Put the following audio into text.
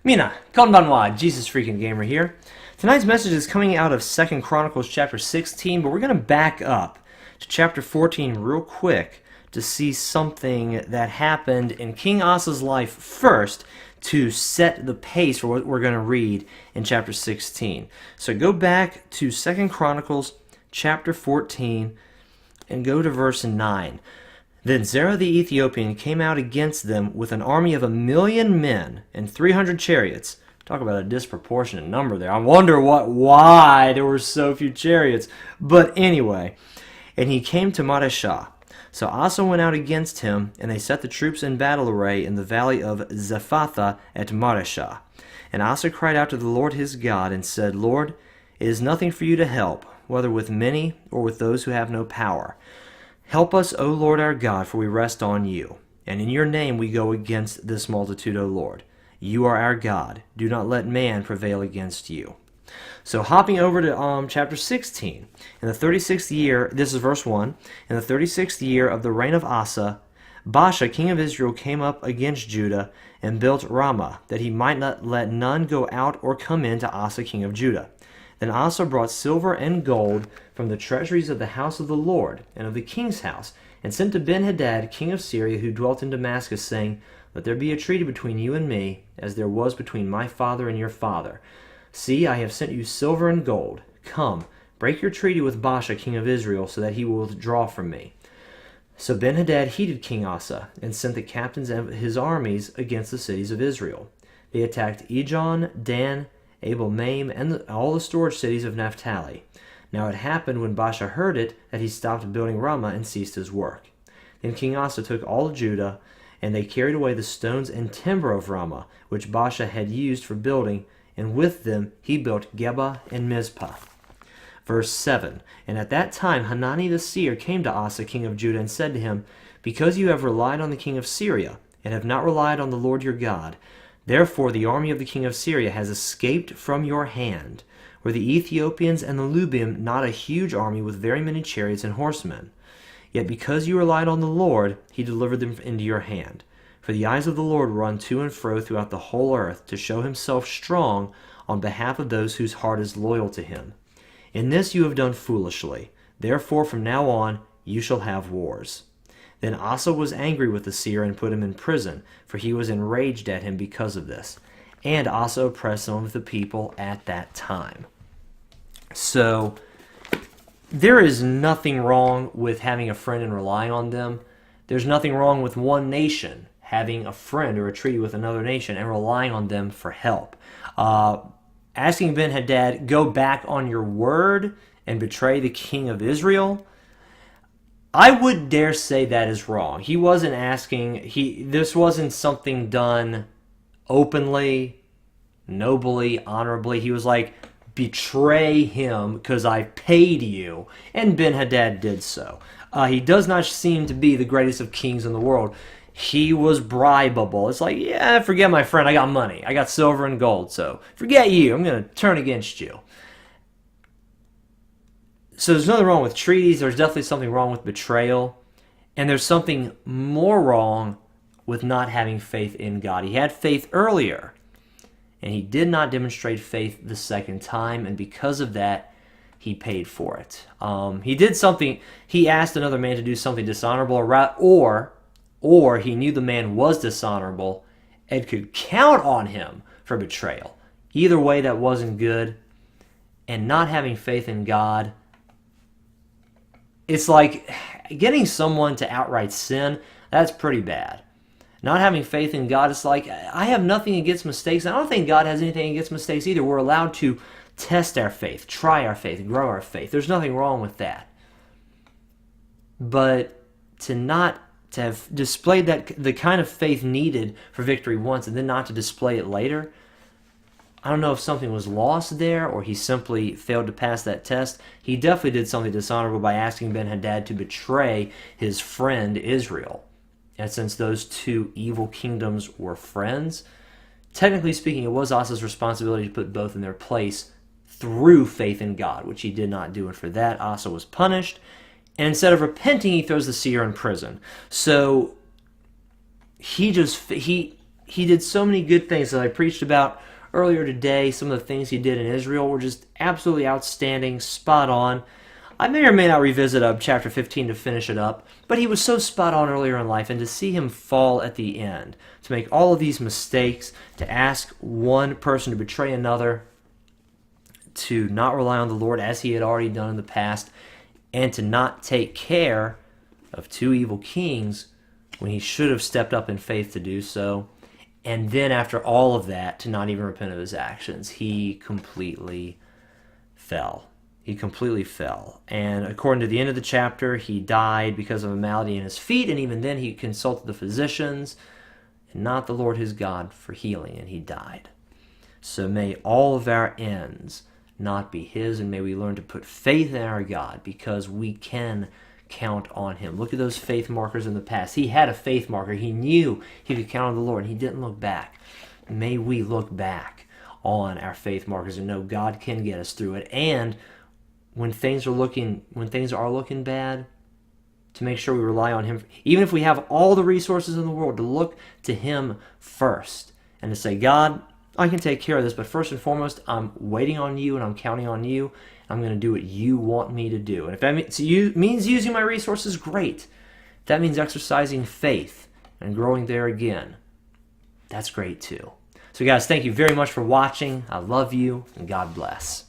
Mina, konbanwa, JesusFreakinGamer here. Tonight's message is coming out of 2 Chronicles chapter 16, but we're going to back up to chapter 14 real quick to see something that happened in King Asa's life first to set the pace for what we're going to read in chapter 16. So go back to 2 Chronicles chapter 14 and go to verse 9. Then Zerah the Ethiopian came out against them with an army of 1,000,000 men and 300 chariots. Talk about a disproportionate number there. I wonder why there were so few chariots. But anyway, and he came to Mareshah. So Asa went out against him, and they set the troops in battle array in the valley of Zephathah at Mareshah. And Asa cried out to the Lord his God and said, Lord, it is nothing for you to help, whether with many or with those who have no power. Help us, O Lord our God, for we rest on you. And in your name we go against this multitude, O Lord. You are our God. Do not let man prevail against you. So hopping over to chapter 16. In the 36th year, this is verse 1, in the 36th year of the reign of Asa, Baasha, king of Israel, came up against Judah and built Ramah, that he might not let none go out or come in to Asa, king of Judah. Then Asa brought silver and gold from the treasuries of the house of the Lord and of the king's house, and sent to Ben-Hadad, king of Syria, who dwelt in Damascus, saying, Let there be a treaty between you and me, as there was between my father and your father. See, I have sent you silver and gold. Come, break your treaty with Baasha, king of Israel, so that he will withdraw from me. So Ben-Hadad heeded King Asa, and sent the captains of his armies against the cities of Israel. They attacked Ijon, Dan, Abel-Maim, and all the storage cities of Naphtali. Now it happened when Baasha heard it that he stopped building Ramah and ceased his work. Then King Asa took all of Judah, and they carried away the stones and timber of Ramah, which Baasha had used for building, and with them he built Geba and Mizpah. Verse 7, And at that time Hanani the seer came to Asa king of Judah and said to him, Because you have relied on the king of Syria, and have not relied on the Lord your God, therefore the army of the king of Syria has escaped from your hand. Were the Ethiopians and the Lubim not a huge army with very many chariots and horsemen? Yet because you relied on the Lord, he delivered them into your hand. For the eyes of the Lord run to and fro throughout the whole earth, to show himself strong on behalf of those whose heart is loyal to him. In this you have done foolishly. Therefore from now on you shall have wars. Then Asa was angry with the seer and put him in prison, for he was enraged at him because of this. And Asa oppressed some of the people at that time. So, there is nothing wrong with having a friend and relying on them. There's nothing wrong with one nation having a friend or a treaty with another nation and relying on them for help. Asking Ben-Hadad, go back on your word and betray the king of Israel, I would dare say that is wrong. He wasn't asking, this wasn't something done openly, nobly, honorably. He was like, betray him because I paid you. And Ben-Hadad did so. He does not seem to be the greatest of kings in the world. He was bribable. It's like, yeah, forget my friend. I got money. I got silver and gold. So forget you. I'm going to turn against you. So there's nothing wrong with treaties. There's definitely something wrong with betrayal. And there's something more wrong with not having faith in God. He had faith earlier, and he did not demonstrate faith the second time, and because of that, he paid for it. He did something, he asked another man to do something dishonorable, or he knew the man was dishonorable and could count on him for betrayal. Either way, that wasn't good. And not having faith in God, it's like getting someone to outright sin, that's pretty bad. Not having faith in God, it's like, I have nothing against mistakes. I don't think God has anything against mistakes either. We're allowed to test our faith, try our faith, grow our faith. There's nothing wrong with that. But to have displayed the kind of faith needed for victory once and then not to display it later, I don't know if something was lost there or he simply failed to pass that test. He definitely did something dishonorable by asking Ben-Hadad to betray his friend Israel. And since those two evil kingdoms were friends, technically speaking, it was Asa's responsibility to put both in their place through faith in God, which he did not do. And for that, Asa was punished. And instead of repenting, he throws the seer in prison. So he he did so many good things that I preached about earlier today. Some of the things he did in Israel were just absolutely outstanding, spot on. I may or may not revisit chapter 15 to finish it up, but he was so spot on earlier in life, and to see him fall at the end, to make all of these mistakes, to ask one person to betray another, to not rely on the Lord as he had already done in the past, and to not take care of two evil kings when he should have stepped up in faith to do so. And then after all of that, to not even repent of his actions. He completely fell. He completely fell. And according to the end of the chapter, he died because of a malady in his feet, and even then he consulted the physicians and not the Lord his God for healing, and he died. So may all of our ends not be his, and may we learn to put faith in our God, because we can count on him. Look at those faith markers in the past. He had a faith marker. He knew he could count on the Lord, and he didn't look back. May we look back on our faith markers and know God can get us through it. And when things are looking bad, to make sure we rely on him, even if we have all the resources in the world, to look to him first and to say, God, I can take care of this, but first and foremost, I'm waiting on you and I'm counting on you. I'm going to do what you want me to do. And if that means using my resources, great. If that means exercising faith and growing there again, that's great too. So guys, thank you very much for watching. I love you, and God bless.